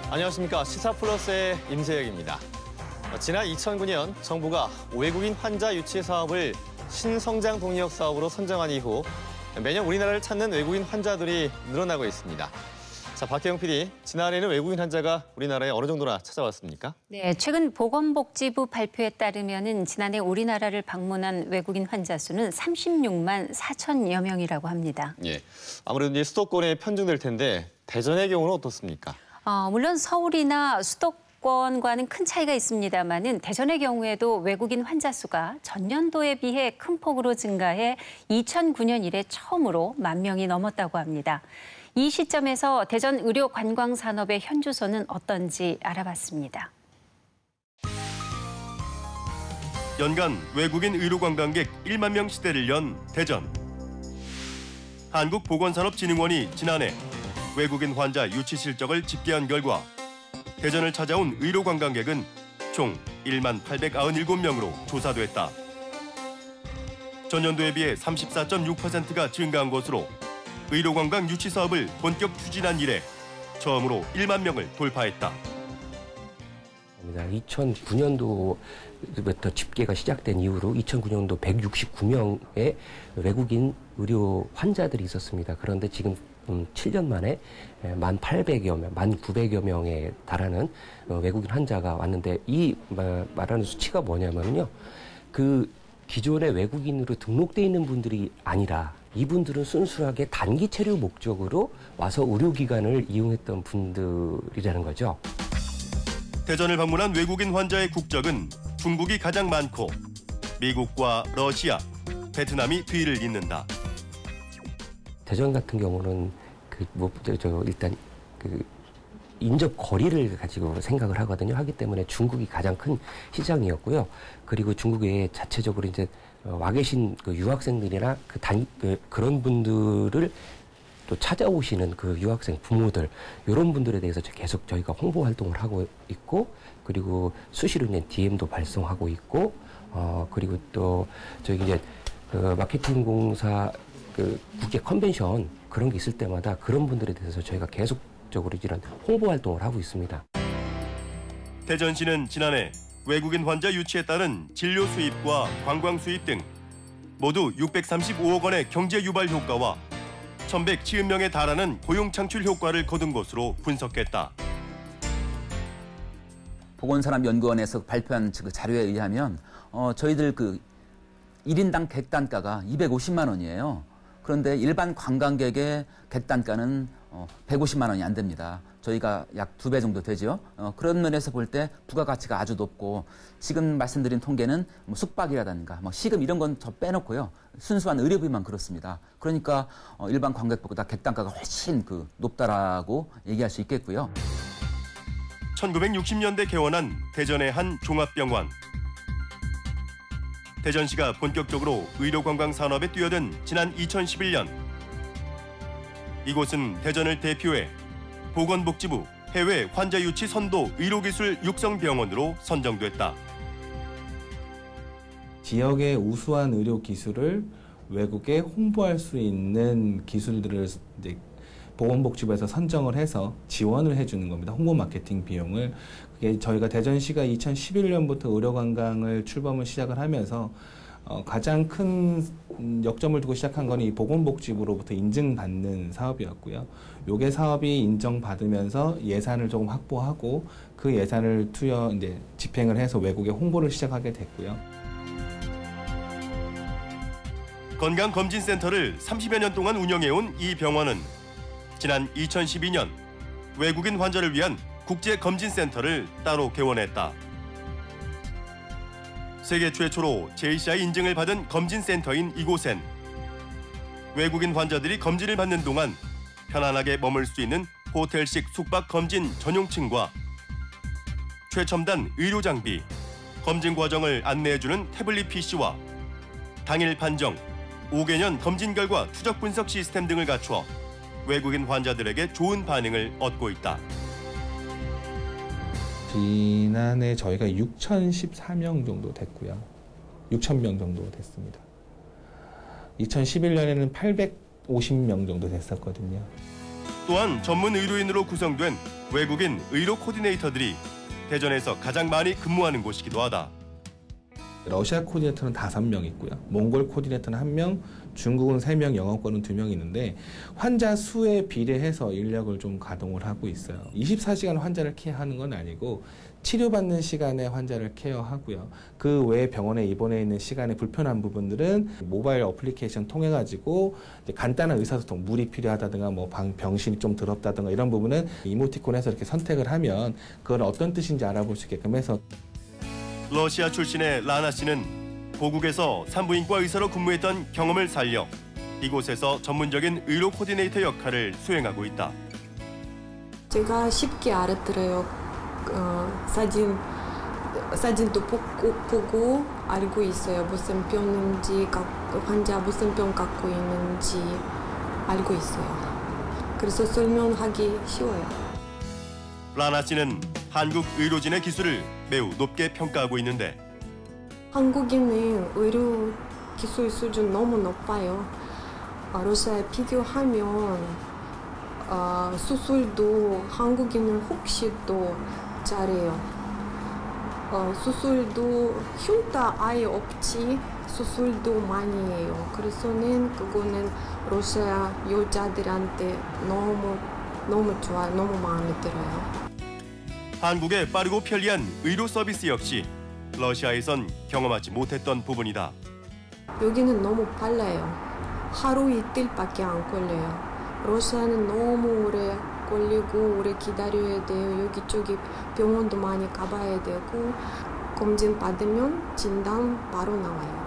안녕하십니까. 시사플러스의 임세혁입니다. 지난 2009년 정부가 외국인 환자 유치 사업을 신성장 동력 사업으로 선정한 이후 매년 우리나라를 찾는 외국인 환자들이 늘어나고 있습니다. 자, 박혜영 PD, 지난해에는 외국인 환자가 우리나라에 어느 정도나 찾아왔습니까? 네, 최근 보건복지부 발표에 따르면은 지난해 우리나라를 방문한 외국인 환자 수는 36만 4천여 명이라고 합니다. 예, 아무래도 이제 수도권에 편중될 텐데 대전의 경우는 어떻습니까? 물론 서울이나 수도권과는 큰 차이가 있습니다만은 대전의 경우에도 외국인 환자 수가 전년도에 비해 큰 폭으로 증가해 2009년 이래 처음으로 1만 명이 넘었다고 합니다. 이 시점에서 대전 의료관광산업의 현주소는 어떤지 알아봤습니다. 연간 외국인 의료관광객 1만 명 시대를 연 대전. 한국보건산업진흥원이 지난해 외국인 환자 유치 실적을 집계한 결과 대전을 찾아온 의료관광객은 총 1만 897명으로 조사됐다. 전년도에 비해 34.6%가 증가한 것으로 의료관광 유치 사업을 본격 추진한 이래 처음으로 1만 명을 돌파했다. 2009년도부터 집계가 시작된 이후로 2009년도 169명의 외국인 의료 환자들이 있었습니다. 그런데 지금 7년 만에 1,800여 명, 1,900여 명에 달하는 외국인 환자가 왔는데 이 말하는 수치가 뭐냐면요. 그 기존의 외국인으로 등록돼 있는 분들이 아니라 이분들은 순수하게 단기 체류 목적으로 와서 의료기관을 이용했던 분들이라는 거죠. 대전을 방문한 외국인 환자의 국적은 중국이 가장 많고 미국과 러시아, 베트남이 뒤를 잇는다. 대전 같은 경우는 일단 인접 거리를 가지고 생각을 하거든요. 하기 때문에 중국이 가장 큰 시장이었고요. 그리고 중국에 자체적으로 이제 와 계신 그 유학생들이나 그런 분들을 또 찾아오시는 그 유학생 부모들 이런 분들에 대해서 계속 저희가 홍보 활동을 하고 있고 그리고 수시로 이제 DM도 발송하고 있고 그리고 또 저희 이제 마케팅 공사 국제 컨벤션 그런 게 있을 때마다 그런 분들에 대해서 저희가 계속적으로 이런 홍보 활동을 하고 있습니다. 대전시는 지난해 외국인 환자 유치에 따른 진료 수입과 관광 수입 등 모두 635억 원의 경제 유발 효과와 1,170명에 달하는 고용 창출 효과를 거둔 것으로 분석했다. 보건산업연구원에서 발표한 그 자료에 의하면 저희들 1인당 객단가가 250만 원이에요. 그런데 일반 관광객의 객단가는 150만 원이 안 됩니다. 저희가 약 2배 정도 되죠. 그런 면에서 볼 때 부가가치가 아주 높고 지금 말씀드린 통계는 숙박이라든가 시급 이런 건 저 빼놓고요. 순수한 의료비만 그렇습니다. 그러니까 일반 관광객보다 객단가가 훨씬 높다라고 얘기할 수 있겠고요. 1960년대 개원한 대전의 한 종합병원. 대전시가 본격적으로 의료관광 산업에 뛰어든 지난 2011년. 이곳은 대전을 대표해 보건복지부 해외 환자 유치 선도 의료기술 육성병원으로 선정됐다. 지역의 우수한 의료 기술을 외국에 홍보할 수 있는 기술들을 이제 보건복지부에서 선정을 해서 지원을 해주는 겁니다. 홍보 마케팅 비용을. 그게 저희가 대전시가 2011년부터 의료관광을 출범을 시작을 하면서 가장 큰 역점을 두고 시작한 건 이 보건복지부로부터 인증받는 사업이었고요. 요게 사업이 인정받으면서 예산을 조금 확보하고 그 예산을 이제 집행을 해서 외국에 홍보를 시작하게 됐고요. 건강검진센터를 30여 년 동안 운영해온 이 병원은 지난 2012년 외국인 환자를 위한 국제검진센터를 따로 개원했다. 세계 최초로 JCI 인증을 받은 검진센터인 이곳엔 외국인 환자들이 검진을 받는 동안 편안하게 머물 수 있는 호텔식 숙박 검진 전용층과 최첨단 의료 장비, 검진 과정을 안내해주는 태블릿 PC와 당일 판정, 5개년 검진 결과 투적 분석 시스템 등을 갖추어 외국인 환자들에게 좋은 반응을 얻고 있다. 지난해 저희가 6,014명 정도 됐고요. 6,000명 정도 됐습니다. 2011년에는 850명 정도 됐었거든요. 또한 전문 의료인으로 구성된 외국인 의료 코디네이터들이 대전에서 가장 많이 근무하는 곳이기도 하다. 러시아 코디네이터는 5명 있고요. 몽골 코디네이터는 1명, 중국은 3명, 영어권은 2명 있는데 환자 수에 비례해서 인력을 좀 가동을 하고 있어요. 24시간 환자를 케어하는 건 아니고 치료받는 시간에 환자를 케어하고요. 그 외에 병원에 입원해 있는 시간에 불편한 부분들은 모바일 어플리케이션 통해 가지고 간단한 의사소통, 물이 필요하다든가 뭐 병실이 좀 더럽다든가 이런 부분은 이모티콘에서 이렇게 선택을 하면 그걸 어떤 뜻인지 알아볼 수 있게끔 해서. 러시아 출신의 라나 씨는 고국에서 산부인과 의사로 근무했던 경험을 살려 이곳에서 전문적인 의료 코디네이터 역할을 수행하고 있다. 제가 쉽게 알아들어요. 사진도 보고 알고 있어요. 무슨 병인지, 환자 무슨 병 갖고 있는지 알고 있어요. 그래서 설명하기 쉬워요. 라나 씨는 한국 의료진의 기술을 매우 높게 평가하고 있는데 한국인은 의료 기술 수준 너무 높아요. 러시아에 비교하면 수술도 한국인은 혹시 더 잘해요. 수술도 흉터 아예 없지 수술도 많이 해요. 그래서는 그거는 러시아 여자들한테 너무 좋아, 너무 마음에 들어요. 한국의 빠르고 편리한 의료 서비스 역시 러시아에선 경험하지 못했던 부분이다. 여기는 너무 빨라요. 하루 이틀밖에 안 걸려요. 러시아는 너무 오래 걸리고 오래 기다려야 돼요. 여기저기 병원도 많이 가봐야 되고 검진 받으면 진단 바로 나와요.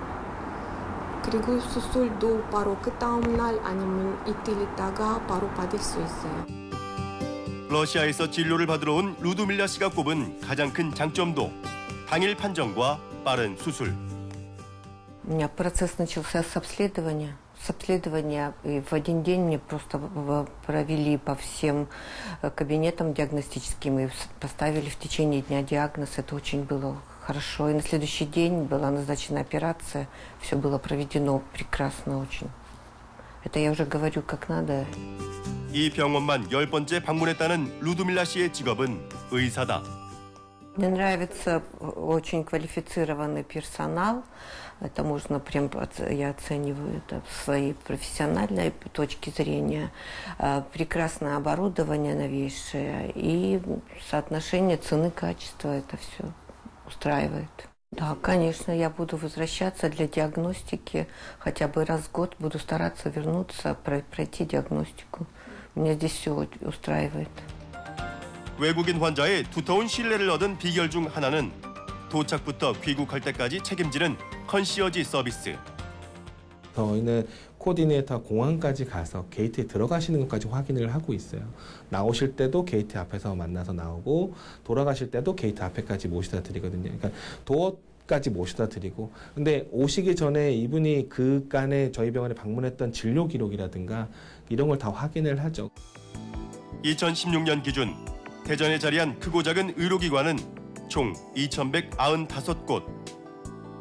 그리고 수술도 바로 그 다음 날 아니면 이틀 있다가 바로 받을 수 있어요. 러시아에서 진료를 받으러 온 루드밀라 씨가 꼽은 가장 큰 장점도 당일 판정과 빠른 수술. У меня процесс начался с обследования. С обследования и в один день мне просто провели по всем кабинетам диагностическим и поставили в течение дня диагноз. Это очень было хорошо. И на следующий день была назначена операция. Все было проведено прекрасно очень. Это я уже говорю как надо. 이 병원만 10번째 방문했다는 루드밀라 씨의 직업은 의사다. Мне нравится очень квалифицированный персонал. Это можно прям, я оцениваю это с своей профессиональной точки зрения. Прекрасное оборудование новейшее и соотношение цены-качества. Это все устраивает. Да, конечно, я буду возвращаться для диагностики. Хотя бы раз в год буду стараться вернуться, пройти диагностику. Меня здесь все устраивает. 외국인 환자의 두터운 신뢰를 얻은 비결 중 하나는 도착부터 귀국할 때까지 책임지는 컨시어지 서비스. 저희는 코디네이터 공항까지 가서 게이트에 들어가시는 것까지 확인을 하고 있어요. 나오실 때도 게이트 앞에서 만나서 나오고 돌아가실 때도 게이트 앞에까지 모시다 드리거든요. 그러니까 도어까지 모시다 드리고 근데 오시기 전에 이분이 그간에 저희 병원에 방문했던 진료 기록이라든가 이런 걸 다 확인을 하죠. 2016년 기준 대전에 자리한 크고 작은 의료기관은 총 2,195곳.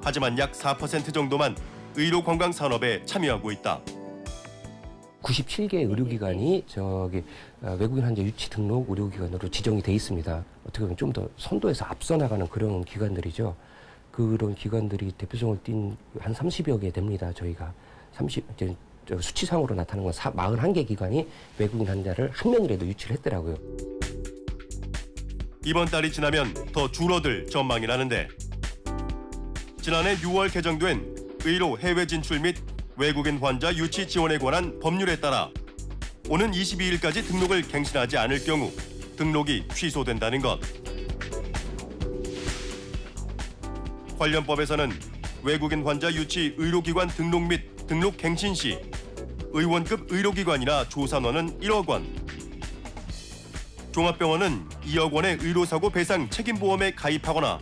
하지만 약 4% 정도만 의료관광 산업에 참여하고 있다. 97개 의료기관이 외국인 환자 유치 등록 의료기관으로 지정이 돼 있습니다. 어떻게 보면 좀 더 선도에서 앞서 나가는 그런 기관들이죠. 그런 기관들이 대표성을 띈 한 30여 개 됩니다. 저희가 수치상으로 나타나는 건 41개 기관이 외국인 환자를 한 명이라도 유치를 했더라고요. 이번 달이 지나면 더 줄어들 전망이라는데 지난해 6월 개정된 의료 해외 진출 및 외국인 환자 유치 지원에 관한 법률에 따라 오는 22일까지 등록을 갱신하지 않을 경우 등록이 취소된다는 것. 관련 법에서는 외국인 환자 유치 의료기관 등록 및 등록 갱신 시 의원급 의료기관이나 조산원은 1억 원, 종합병원은 2억 원의 의료사고 배상 책임보험에 가입하거나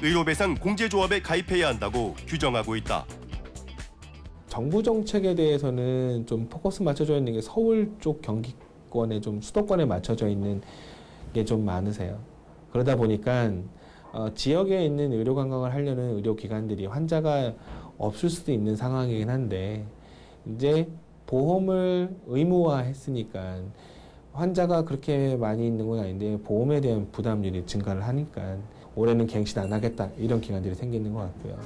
의료배상 공제조합에 가입해야 한다고 규정하고 있다. 정부 정책에 대해서는 좀 포커스 맞춰져 있는 게 서울 쪽 경기권에 좀 수도권에 맞춰져 있는 게 좀 많으세요. 그러다 보니까 지역에 있는 의료 관광을 하려는 의료기관들이 환자가 없을 수도 있는 상황이긴 한데 이제 보험을 의무화했으니까 환자가 그렇게 많이 있는 건 아닌데 보험에 대한 부담률이 증가를 하니까 올해는 갱신 안 하겠다 이런 기관들이 생기는 것 같고요.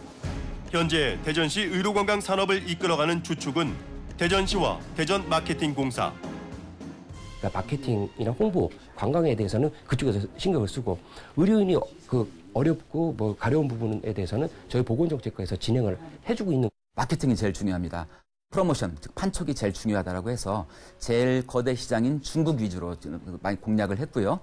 현재 대전시 의료관광 산업을 이끌어가는 주축은 대전시와 대전마케팅공사. 그러니까 마케팅이나 홍보, 관광에 대해서는 그쪽에서 신경을 쓰고 의료인이 어렵고 뭐 가려운 부분에 대해서는 저희 보건정책과에서 진행을 해주고 있는. 마케팅이 제일 중요합니다. 프로모션, 즉 판촉이 제일 중요하다고 해서 제일 거대 시장인 중국 위주로 많이 공략을 했고요.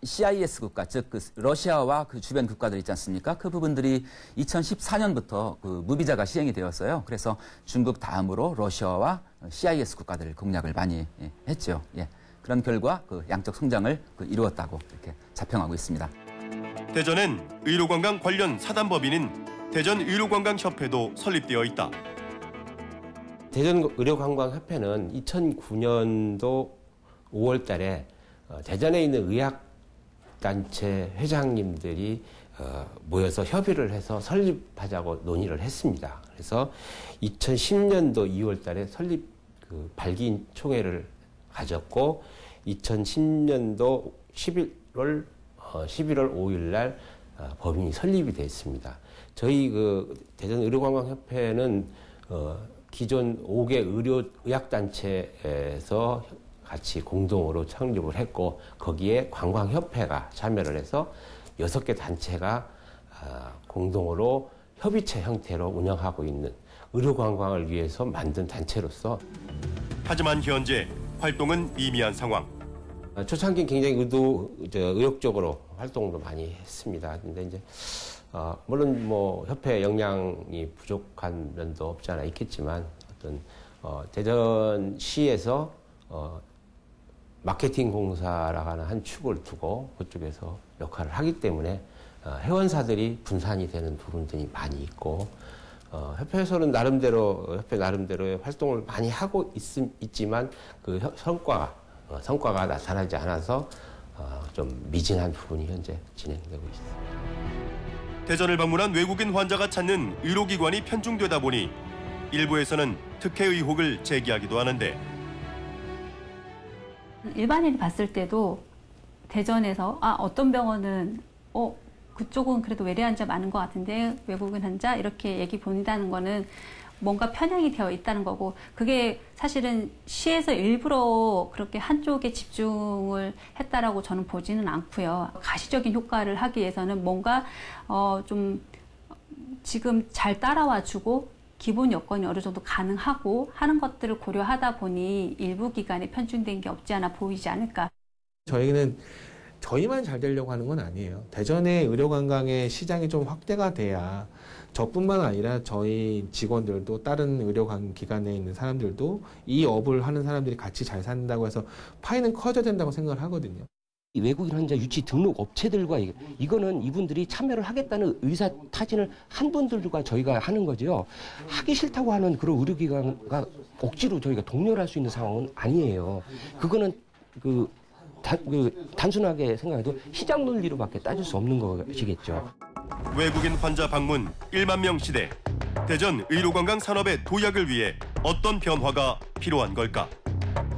CIS 국가, 즉 러시아와 그 주변 국가들 있지 않습니까? 그 부분들이 2014년부터 그 무비자가 시행이 되었어요. 그래서 중국 다음으로 러시아와 CIS 국가들 공략을 많이 했죠. 예. 그런 결과 그 양적 성장을 이루었다고 이렇게 자평하고 있습니다. 대전엔 의료관광 관련 사단법인인 대전의료관광협회도 설립되어 있다. 대전의료관광협회는 2009년도 5월 달에 대전에 있는 의학단체 회장님들이 모여서 협의를 해서 설립하자고 논의를 했습니다. 그래서 2010년도 2월 달에 설립 발기인 총회를 가졌고 2010년도 11월 5일 날 법인이 설립이 됐습니다. 저희 대전의료관광협회는 기존 5개 의학단체에서 같이 공동으로 창립을 했고 거기에 관광협회가 참여를 해서 6개 단체가 공동으로 협의체 형태로 운영하고 있는 의료관광을 위해서 만든 단체로서. 하지만 현재 활동은 미미한 상황. 초창기 굉장히 의욕적으로 활동도 많이 했습니다. 근데 이제 물론 뭐 협회 역량이 부족한 면도 없지 않아 있겠지만 대전시에서 마케팅 공사라고 하는 한 축을 두고 그쪽에서 역할을 하기 때문에 회원사들이 분산이 되는 부분들이 많이 있고 협회에서는 협회 나름대로의 활동을 많이 하고 있지만 그 성과가 나타나지 않아서 좀 미진한 부분이 현재 진행되고 있습니다. 대전을 방문한 외국인 환자가 찾는 의료기관이 편중되다 보니 일부에서는 특혜 의혹을 제기하기도 하는데 일반인이 봤을 때도 대전에서 어떤 병원은 그쪽은 그래도 외래 환자 많은 것 같은데 외국인 환자 이렇게 얘기 보낸다는 거는 뭔가 편향이 되어 있다는 거고 그게 사실은 시에서 일부러 그렇게 한쪽에 집중을 했다라고 저는 보지는 않고요. 가시적인 효과를 하기 위해서는 뭔가 좀 지금 잘 따라와주고 기본 여건이 어느 정도 가능하고 하는 것들을 고려하다 보니 일부 기관에 편중된 게 없지 않아 보이지 않을까. 저희는 저희만 잘 되려고 하는 건 아니에요. 대전의 의료관광의 시장이 좀 확대가 돼야 저뿐만 아니라 저희 직원들도 다른 의료기관에 있는 사람들도 이 업을 하는 사람들이 같이 잘 산다고 해서 파이는 커져야 된다고 생각을 하거든요. 이 외국인 환자 유치 등록 업체들과 이거는 이분들이 참여를 하겠다는 의사 타진을 한 분들과 저희가 하는 거죠. 하기 싫다고 하는 그런 의료기관과 억지로 저희가 독려를 할 수 있는 상황은 아니에요. 그거는 단순하게 생각해도 시장 논리로밖에 따질 수 없는 것이겠죠. 외국인 환자 방문 1만 명 시대. 대전 의료관광 산업의 도약을 위해 어떤 변화가 필요한 걸까?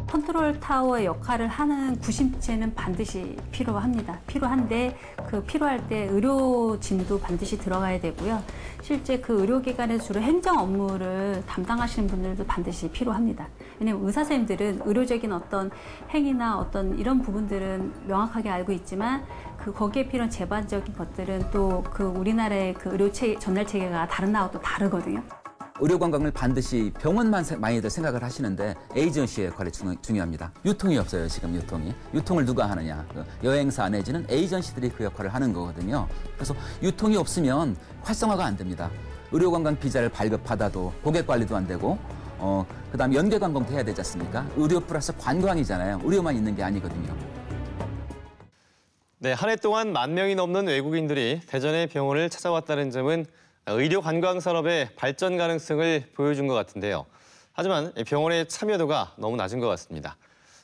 컨트롤 타워의 역할을 하는 구심체는 반드시 필요합니다. 필요한데 그 필요할 때 의료진도 반드시 들어가야 되고요. 실제 그 의료기관에서 주로 행정 업무를 담당하시는 분들도 반드시 필요합니다. 왜냐하면 의사선생님들은 의료적인 어떤 행위나 어떤 이런 부분들은 명확하게 알고 있지만 거기에 필요한 제반적인 것들은 또 그 우리나라의 그 의료 전달 체계가 다른 나라와 또 다르거든요. 의료관광을 반드시 병원만 많이들 생각을 하시는데 에이전시의 역할이 중요합니다. 유통이 없어요, 지금 유통이. 유통을 누가 하느냐. 여행사 내지는 에이전시들이 그 역할을 하는 거거든요. 그래서 유통이 없으면 활성화가 안 됩니다. 의료관광 비자를 발급받아도 고객관리도 안 되고 그다음에 연계관광도 해야 되지 않습니까? 의료 플러스 관광이잖아요. 의료만 있는 게 아니거든요. 네, 한 해 동안 1만 명이 넘는 외국인들이 대전의 병원을 찾아왔다는 점은 의료 관광 산업의 발전 가능성을 보여준 것 같은데요. 하지만 병원의 참여도가 너무 낮은 것 같습니다.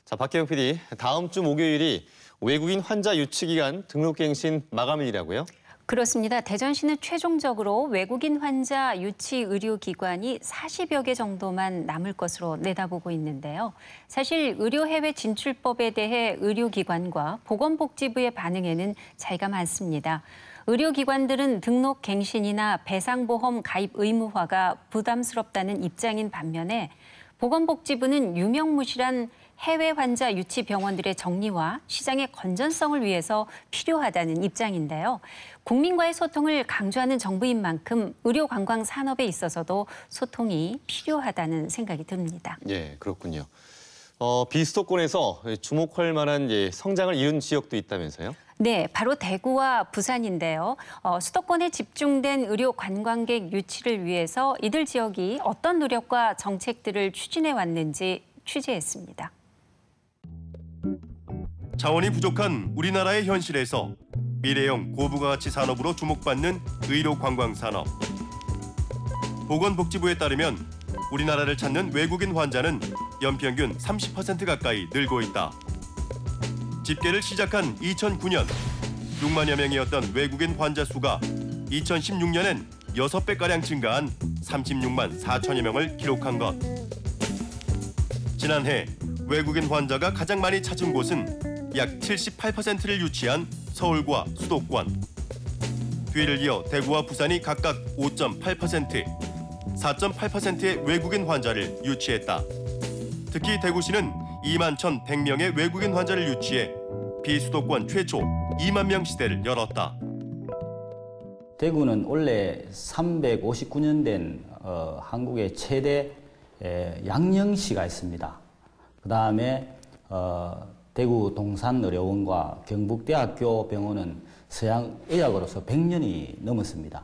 자, 박혜영 PD, 다음 주 목요일이 외국인 환자 유치 기간 등록갱신 마감일이라고요? 그렇습니다. 대전시는 최종적으로 외국인 환자 유치 의료기관이 40여 개 정도만 남을 것으로 내다보고 있는데요. 사실 의료 해외 진출법에 대해 의료기관과 보건복지부의 반응에는 차이가 많습니다. 의료기관들은 등록 갱신이나 배상보험 가입 의무화가 부담스럽다는 입장인 반면에 보건복지부는 유명무실한 해외 환자 유치 병원들의 정리와 시장의 건전성을 위해서 필요하다는 입장인데요. 국민과의 소통을 강조하는 정부인 만큼 의료 관광 산업에 있어서도 소통이 필요하다는 생각이 듭니다. 예, 그렇군요. 비수도권에서 주목할 만한 성장을 이룬 지역도 있다면서요? 네, 바로 대구와 부산인데요. 수도권에 집중된 의료 관광객 유치를 위해서 이들 지역이 어떤 노력과 정책들을 추진해 왔는지 취재했습니다. 자원이 부족한 우리나라의 현실에서 미래형 고부가가치 산업으로 주목받는 의료 관광 산업. 보건복지부에 따르면 우리나라를 찾는 외국인 환자는 연평균 30% 가까이 늘고 있다. 집계를 시작한 2009년 6만여 명이었던 외국인 환자 수가 2016년엔 6배가량 증가한 36만 4천여 명을 기록한 것. 지난해 외국인 환자가 가장 많이 찾은 곳은 약 78%를 유치한 서울과 수도권. 뒤를 이어 대구와 부산이 각각 5.8%, 4.8%의 외국인 환자를 유치했다. 특히 대구시는 2만 1,100명의 외국인 환자를 유치해 비수도권 최초 2만 명 시대를 열었다. 대구는 원래 359년 된 한국의 최대 양령시가 있습니다. 그 다음에 대구 동산의료원과 경북대학교 병원은 서양의학으로서 100년이 넘었습니다.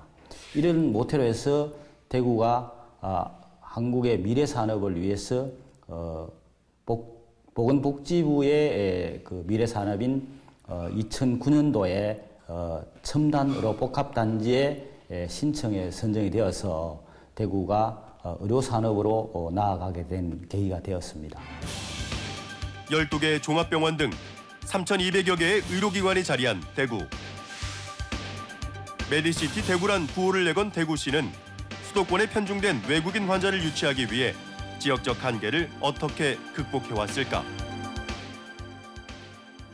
이런 모태로 해서 대구가 한국의 미래산업을 위해서 보건복지부의 그 미래산업인 2009년도에 첨단의료 복합단지에 신청에 선정이 되어서 대구가 의료산업으로 나아가게 된 계기가 되었습니다. 12개의 종합병원 등 3,200여 개의 의료기관이 자리한 대구. 메디시티 대구란 구호를 내건 대구시는 수도권에 편중된 외국인 환자를 유치하기 위해 지역적 한계를 어떻게 극복해왔을까?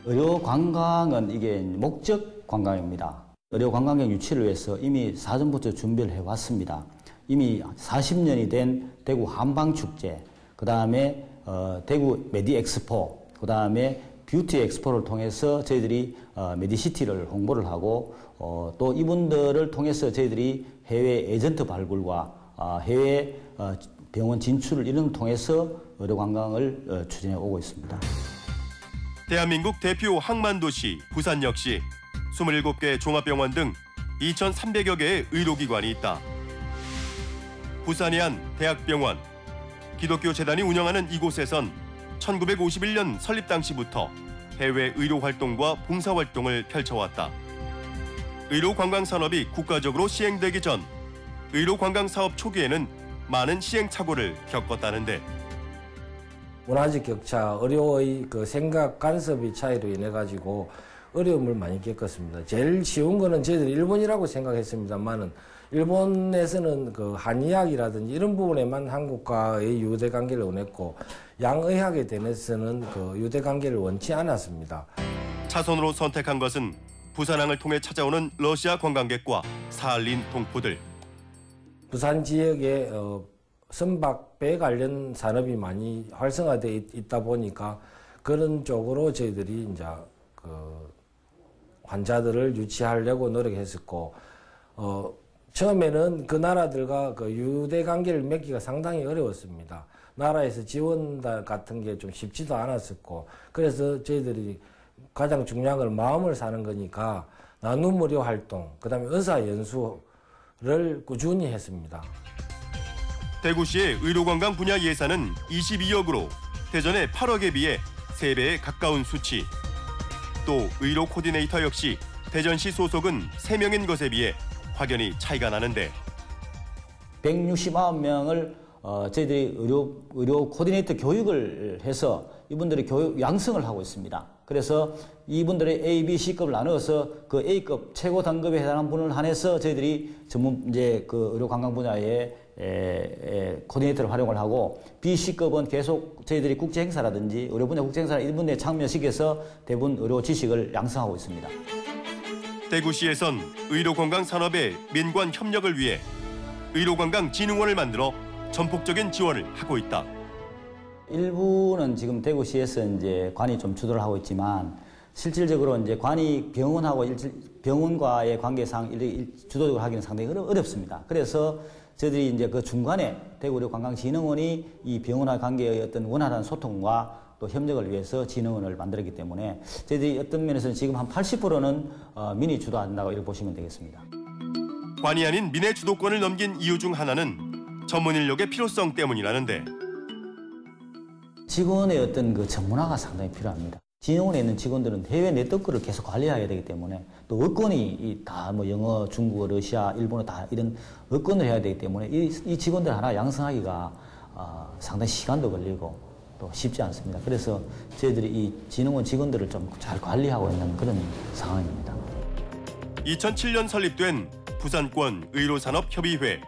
의료 관광은 이게 목적 관광입니다. 의료 관광객 유치를 위해서 이미 사전부터 준비를 해왔습니다. 이미 40년이 된 대구 한방축제, 그 다음에 대구 메디엑스포, 그 다음에 뷰티 엑스포를 통해서 저희들이 메디시티를 홍보를 하고 또 이분들을 통해서 저희들이 해외 에이전트 발굴과 해외 병원 진출을 이런 통해서 의료 관광을 추진해 오고 있습니다. 대한민국 대표 항만도시 부산 역시 27개 종합병원 등 2,300여 개의 의료기관이 있다. 부산의 한 대학병원, 기독교 재단이 운영하는 이곳에선 1951년 설립 당시부터 해외 의료 활동과 봉사 활동을 펼쳐왔다. 의료 관광 산업이 국가적으로 시행되기 전 의료 관광 사업 초기에는 많은 시행착오를 겪었다는데 문화적 격차, 의료의 그 생각 간섭의 차이로 인해 가지고 어려움을 많이 겪었습니다. 제일 쉬운 거는 저희들이 일본이라고 생각했습니다만은 일본에서는 그 한의학이라든지 이런 부분에만 한국과의 유대 관계를 원했고 양의학에 대해서는 그 유대 관계를 원치 않았습니다. 차선으로 선택한 것은 부산항을 통해 찾아오는 러시아 관광객과 사할린 동포들. 부산 지역에 선박배 관련 산업이 많이 활성화되어 있다 보니까 그런 쪽으로 저희들이 이제 그 환자들을 유치하려고 노력했었고 처음에는 그 나라들과 그 유대 관계를 맺기가 상당히 어려웠습니다. 나라에서 지원 같은 게 좀 쉽지도 않았었고 그래서 저희들이 가장 중요한 건 마음을 사는 거니까 나눔 의료 활동, 그다음에 의사 연수를 꾸준히 했습니다. 대구시의 의료관광 분야 예산은 22억으로 대전의 8억에 비해 3배에 가까운 수치. 또 의료 코디네이터 역시 대전시 소속은 3명인 것에 비해 확연히 차이가 나는데 169명을 저희들이 의료 코디네이터 교육을 해서 이분들의 교육 양성을 하고 있습니다. 그래서 이분들의 A, B, C급을 나누어서 그 A급 최고 등급에 해당하는 분을 한해서 저희들이 전문 이제 그 의료 관광 분야에 코디네이터를 활용을 하고 B, C급은 계속 저희들이 국제 행사라든지 의료 분야 국제 행사를 이분들에 참여시켜서 대부분 의료 지식을 양성하고 있습니다. 대구시에선 의료관광 산업의 민관 협력을 위해 의료관광진흥원을 만들어 전폭적인 지원을 하고 있다. 일부는 지금 대구시에서 이제 관이 좀 주도를 하고 있지만 실질적으로 이제 관이 병원과의 관계상 주도적으로 하기는 상당히 어렵습니다. 그래서 저희들이 이제 그 중간에 대구의료관광진흥원이 이 병원과 관계의 어떤 원활한 소통과 또 협력을 위해서 진흥원을 만들었기 때문에 저희들이 어떤 면에서는 지금 한 80%는 민이 주도한다고 이렇게 보시면 되겠습니다. 관이 아닌 민의 주도권을 넘긴 이유 중 하나는 전문 인력의 필요성 때문이라는데 직원의 어떤 그 전문화가 상당히 필요합니다. 진흥원에 있는 직원들은 해외 네트워크를 계속 관리해야 되기 때문에 또 어권이 다 뭐 영어, 중국어, 러시아, 일본어 다 이런 어권을 해야 되기 때문에 이 직원들 하나 양성하기가 상당히 시간도 걸리고 또 쉽지 않습니다. 그래서 저희들이 이 진흥원 직원들을 좀 잘 관리하고 있는 그런 상황입니다. 2007년 설립된 부산권 의료산업협의회.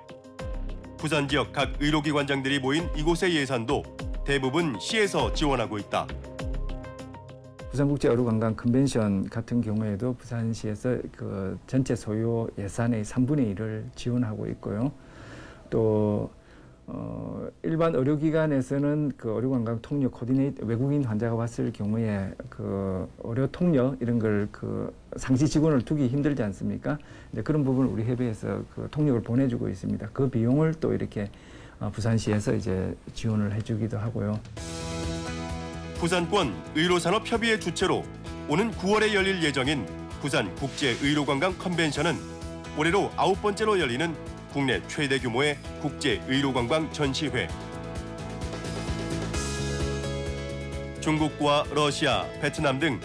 부산 지역 각 의료기관장들이 모인 이곳의 예산도 대부분 시에서 지원하고 있다. 부산국제의료관광 컨벤션 같은 경우에도 부산시에서 그 전체 소요 예산의 3분의 1을 지원하고 있고요. 또 일반 의료기관에서는 그 의료관광 통역 코디네이터 외국인 환자가 왔을 경우에 그 의료 통역 이런 걸 그 상시 직원을 두기 힘들지 않습니까? 이제 그런 부분을 우리 협의회에서 그 통역을 보내주고 있습니다. 그 비용을 또 이렇게 부산시에서 이제 지원을 해주기도 하고요. 부산권 의료산업협의회 주최로 오는 9월에 열릴 예정인 부산 국제의료관광 컨벤션은 올해로 9번째로 열리는 국내 최대 규모의 국제의료관광 전시회. 중국과 러시아, 베트남 등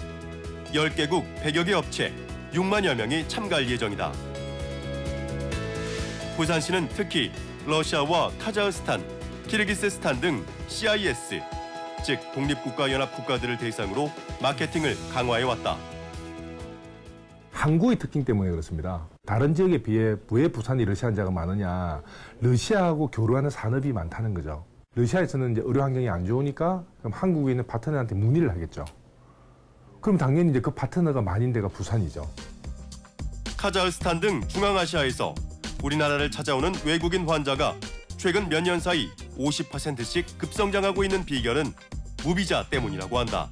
10개국 100여 개 업체 6만여 명이 참가할 예정이다. 부산시는 특히 러시아와 카자흐스탄, 키르기스스탄 등 CIS, 즉 독립국가연합 국가들을 대상으로 마케팅을 강화해왔다. 항구의 특징 때문에 그렇습니다. 다른 지역에 비해 왜 부산이 러시아 환자가 많으냐, 러시아하고 교류하는 산업이 많다는 거죠. 러시아에서는 이제 의료 환경이 안 좋으니까 그럼 한국에 있는 파트너한테 문의를 하겠죠. 그럼 당연히 이제 그 파트너가 많은 데가 부산이죠. 카자흐스탄 등 중앙아시아에서 우리나라를 찾아오는 외국인 환자가 최근 몇 년 사이 50%씩 급성장하고 있는 비결은 무비자 때문이라고 한다.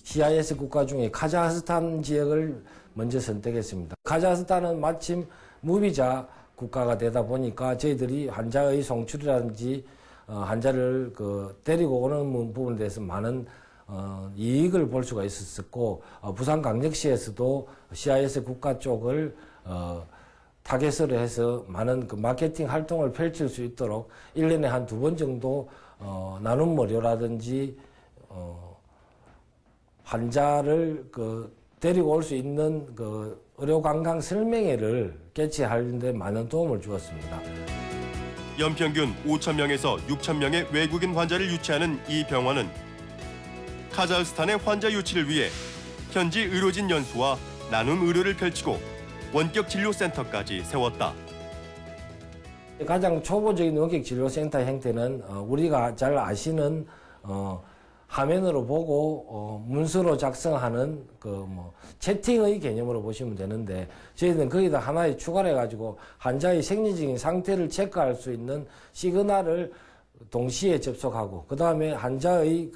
CIS 국가 중에 카자흐스탄 지역을 먼저 선택했습니다. 카자흐스탄은 마침 무비자 국가가 되다 보니까 저희들이 환자의 송출이라든지 환자를 데리고 오는 부분에 대해서 많은 이익을 볼 수가 있었고, 부산광역시에서도 CIS 국가 쪽을 타겟으로 해서 많은 그 마케팅 활동을 펼칠 수 있도록 1년에 한 2번 정도 나눔 무료라든지 환자를 데리고 올 수 있는 의료관광 설명회를 개최하는 데 많은 도움을 주었습니다. 연평균 5,000명에서 6,000명의 외국인 환자를 유치하는 이 병원은 카자흐스탄의 환자 유치를 위해 현지 의료진 연수와 나눔 의료를 펼치고 원격 진료센터까지 세웠다. 가장 초보적인 원격 진료센터 형태는 우리가 잘 아시는 화면으로 보고 문서로 작성하는 채팅의 개념으로 보시면 되는데, 저희는 거기다 하나에 추가를 해가지고 환자의 생리적인 상태를 체크할 수 있는 시그널을 동시에 접속하고, 그 다음에 환자의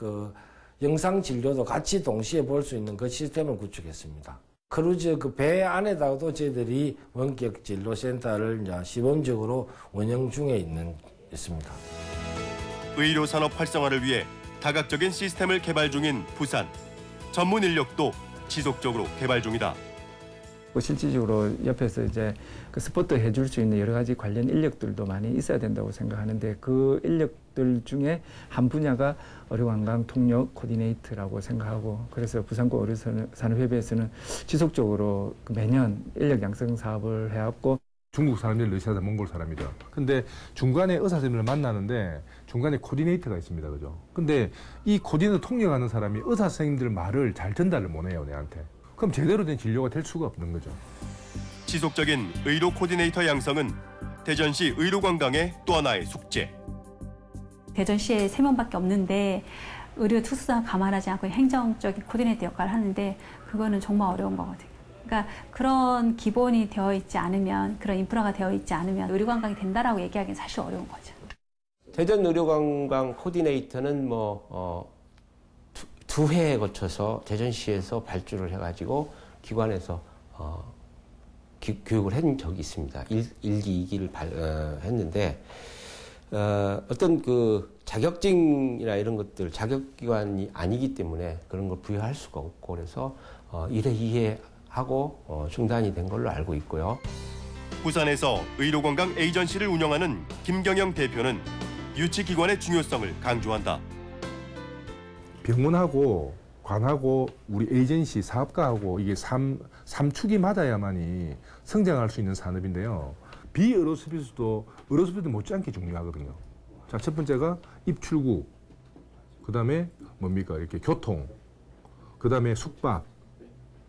영상 진료도 같이 동시에 볼 수 있는 그 시스템을 구축했습니다. 크루즈 배 안에다가도 저희들이 원격 진료센터를 이제 시범적으로 운영 중에 있습니다. 의료 산업 활성화를 위해 다각적인 시스템을 개발 중인 부산. 전문 인력도 지속적으로 개발 중이다. 실질적으로 옆에서 이제 서포트 해줄 수 있는 여러 가지 관련 인력들도 많이 있어야 된다고 생각하는데, 그 인력들 중에 한 분야가 의료관광 통역 코디네이터라고 생각하고, 그래서 부산권 의료산업협의회에서는 지속적으로 매년 인력 양성 사업을 해왔고, 중국 사람들, 러시아 사람, 몽골 사람이죠. 근데 중간에 의사 선생님을 만나는데 중간에 코디네이터가 있습니다. 그죠? 근데 이 코디네이터 통역하는 사람이 의사 선생님들 말을 잘 전달을 못 해요, 내한테. 그럼 제대로 된 진료가 될 수가 없는 거죠. 지속적인 의료 코디네이터 양성은 대전시 의료 관광의 또 하나의 숙제. 대전시에 3명밖에 없는데 의료 특수성을 감안하지 않고 행정적인 코디네이터 역할을 하는데 그거는 정말 어려운 거거든요. 그러니까 그런 기본이 되어 있지 않으면, 그런 인프라가 되어 있지 않으면 의료 관광이 된다라고 얘기하기는 사실 어려운 거죠. 대전 의료관광 코디네이터는 두 회에 거쳐서 대전시에서 발주를 해가지고 기관에서 교육을 한 적이 있습니다. 1기, 2기를 했는데 어떤 그 자격증이나 이런 것들 자격기관이 아니기 때문에 그런 걸 부여할 수가 없고 그래서 1회, 2회 하고 중단이 된 걸로 알고 있고요. 부산에서 의료관광 에이전시를 운영하는 김경영 대표는 유치기관의 중요성을 강조한다. 병원하고 관하고 우리 에이전시 사업가하고 이게 3축이 맞아야만이 성장할 수 있는 산업인데요. 비의료서비스도 의료서비스 못지않게 중요하거든요. 자, 첫 번째가 입출구, 그 다음에 뭡니까 이렇게 교통, 그 다음에 숙박,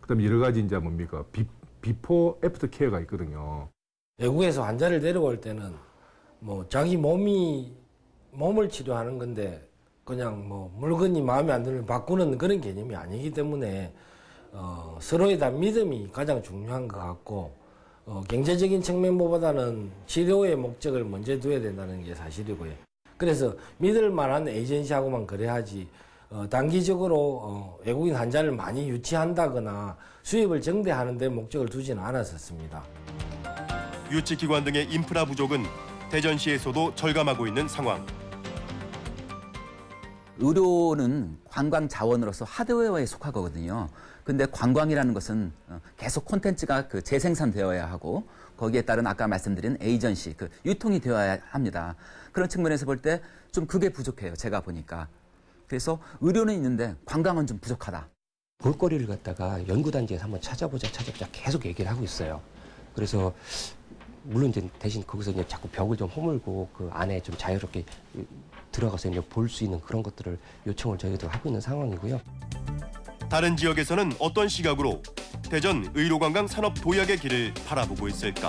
그 다음에 여러 가지 이제 뭡니까 비포 애프터 케어가 있거든요. 외국에서 환자를 데려올 때는 뭐 자기 몸을 치료하는 건데 그냥 뭐 물건이 마음에 안 들면 바꾸는 그런 개념이 아니기 때문에 서로에 대한 믿음이 가장 중요한 것 같고 경제적인 측면보다는 치료의 목적을 먼저 둬야 된다는 게 사실이고요. 그래서 믿을 만한 에이전시하고만 그래야지 단기적으로 외국인 환자를 많이 유치한다거나 수입을 증대하는 데 목적을 두지는 않았었습니다. 유치기관 등의 인프라 부족은 대전시에서도 절감하고 있는 상황. 의료는 관광 자원으로서 하드웨어에 속하거든요. 근데 관광이라는 것은 계속 콘텐츠가 재생산되어야 하고 거기에 따른 아까 말씀드린 에이전시, 유통이 되어야 합니다. 그런 측면에서 볼 때 좀 그게 부족해요. 제가 보니까. 그래서 의료는 있는데 관광은 좀 부족하다. 볼거리를 갖다가 연구단지에서 한번 찾아보자 계속 얘기를 하고 있어요. 그래서 물론 이제 대신 거기서 이제 자꾸 벽을 좀 허물고 그 안에 좀 자유롭게 들어가서 이제 볼 수 있는 그런 것들을 요청을 저희도 하고 있는 상황이고요. 다른 지역에서는 어떤 시각으로 대전 의료관광 산업 도약의 길을 바라보고 있을까?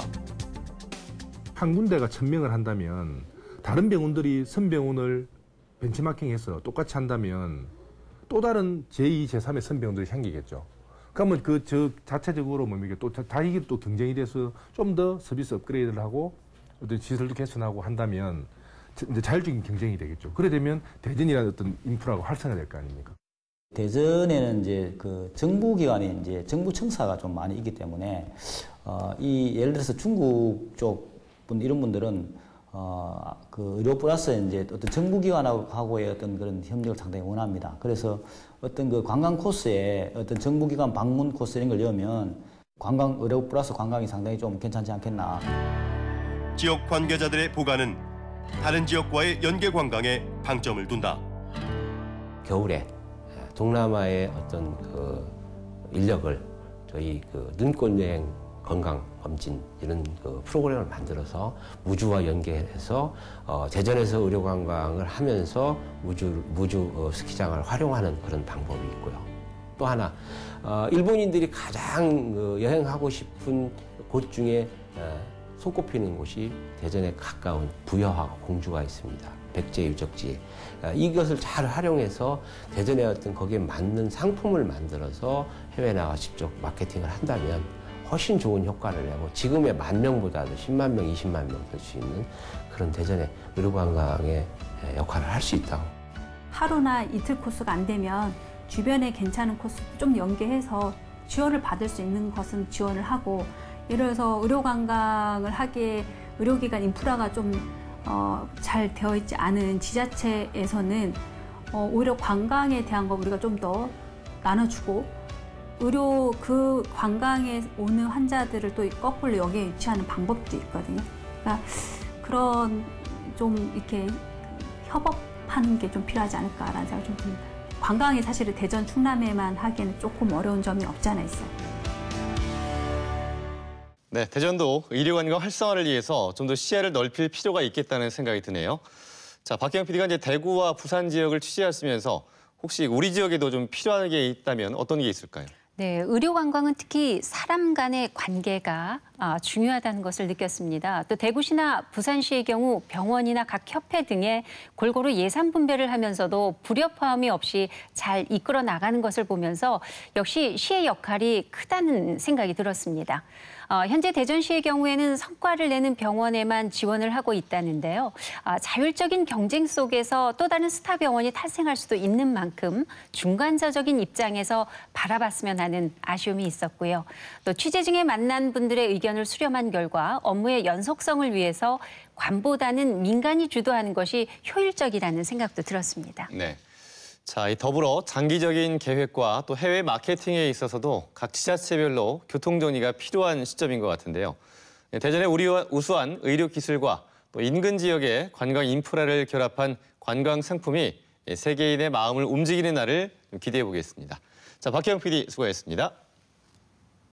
한 군데가 1000명을 한다면 다른 병원들이 선병원을 벤치마킹해서 똑같이 한다면 또 다른 제2, 제3의 선병원들이 생기겠죠. 그러면 저 자체적으로 뭡니까 또 이게 또 경쟁이 돼서 좀 더 서비스 업그레이드를 하고 어떤 시설도 개선하고 한다면 이제 자율적인 경쟁이 되겠죠. 그래 되면 대전이라는 어떤 인프라가 활성화될 거 아닙니까? 대전에는 이제 정부기관이 이제 정부 청사가 좀 많이 있기 때문에 예를 들어서 중국 쪽 이런 분들은 의료 플러스 이제 어떤 정부기관하고의 어떤 그런 협력을 상당히 원합니다. 그래서 어떤 관광 코스에 어떤 정부기관 방문 코스 이런 걸 넣으면 관광 의료 플러스 관광이 상당히 좀 괜찮지 않겠나. 지역 관계자들의 보관은 다른 지역과의 연계 관광에 방점을 둔다. 겨울에 동남아의 어떤 인력을 저희 눈꽃 여행 건강 검진 이런 프로그램을 만들어서 우주와 연계해서 대전에서 의료 관광을 하면서 무주 스키장을 활용하는 그런 방법이 있고요. 또 하나 일본인들이 가장 여행하고 싶은 곳 중에 손꼽히는 곳이 대전에 가까운 부여하고 공주가 있습니다. 백제 유적지. 이것을 잘 활용해서 대전에 어떤 거기에 맞는 상품을 만들어서 해외 나가 직접 마케팅을 한다면 훨씬 좋은 효과를 내고 지금의 10,000명보다도 10만 명, 20만 명 될 수 있는 그런 대전의 의료관광의 역할을 할 수 있다고. 하루나 이틀 코스가 안 되면 주변에 괜찮은 코스도 좀 연계해서 지원을 받을 수 있는 것은 지원을 하고 예를 들어서 의료관광을 하기에 의료기관 인프라가 좀 잘 되어 있지 않은 지자체에서는 오히려 관광에 대한 거 우리가 좀 더 나눠주고 의료 관광에 오는 환자들을 또 거꾸로 여기에 유치하는 방법도 있거든요. 그러니까 그런 좀 이렇게 협업하는 게 좀 필요하지 않을까라는 생각이 좀 듭니다. 관광이 사실은 대전, 충남에만 하기에는 조금 어려운 점이 없지 않아 있어요. 네, 대전도 의료관광 활성화를 위해서 좀 더 시야를 넓힐 필요가 있겠다는 생각이 드네요. 자, 박경 PD가 이제 대구와 부산 지역을 취재하시면서 혹시 우리 지역에도 좀 필요한 게 있다면 어떤 게 있을까요? 네, 의료관광은 특히 사람 간의 관계가 중요하다는 것을 느꼈습니다. 또 대구시나 부산시의 경우 병원이나 각 협회 등에 골고루 예산 분배를 하면서도 불협화음이 없이 잘 이끌어 나가는 것을 보면서 역시 시의 역할이 크다는 생각이 들었습니다. 현재 대전시의 경우에는 성과를 내는 병원에만 지원을 하고 있다는데요. 자율적인 경쟁 속에서 또 다른 스타 병원이 탄생할 수도 있는 만큼 중간자적인 입장에서 바라봤으면 하는 아쉬움이 있었고요. 또 취재 중에 만난 분들의 의견을 수렴한 결과 업무의 연속성을 위해서 관보다는 민간이 주도하는 것이 효율적이라는 생각도 들었습니다. 네. 자, 이 더불어 장기적인 계획과 또 해외 마케팅에 있어서도 각 지자체별로 교통 정리가 필요한 시점인 것 같은데요. 대전의 우수한 의료 기술과 또 인근 지역의 관광 인프라를 결합한 관광 상품이 세계인의 마음을 움직이는 날을 기대해 보겠습니다. 자, 박혜영 PD 수고했습니다.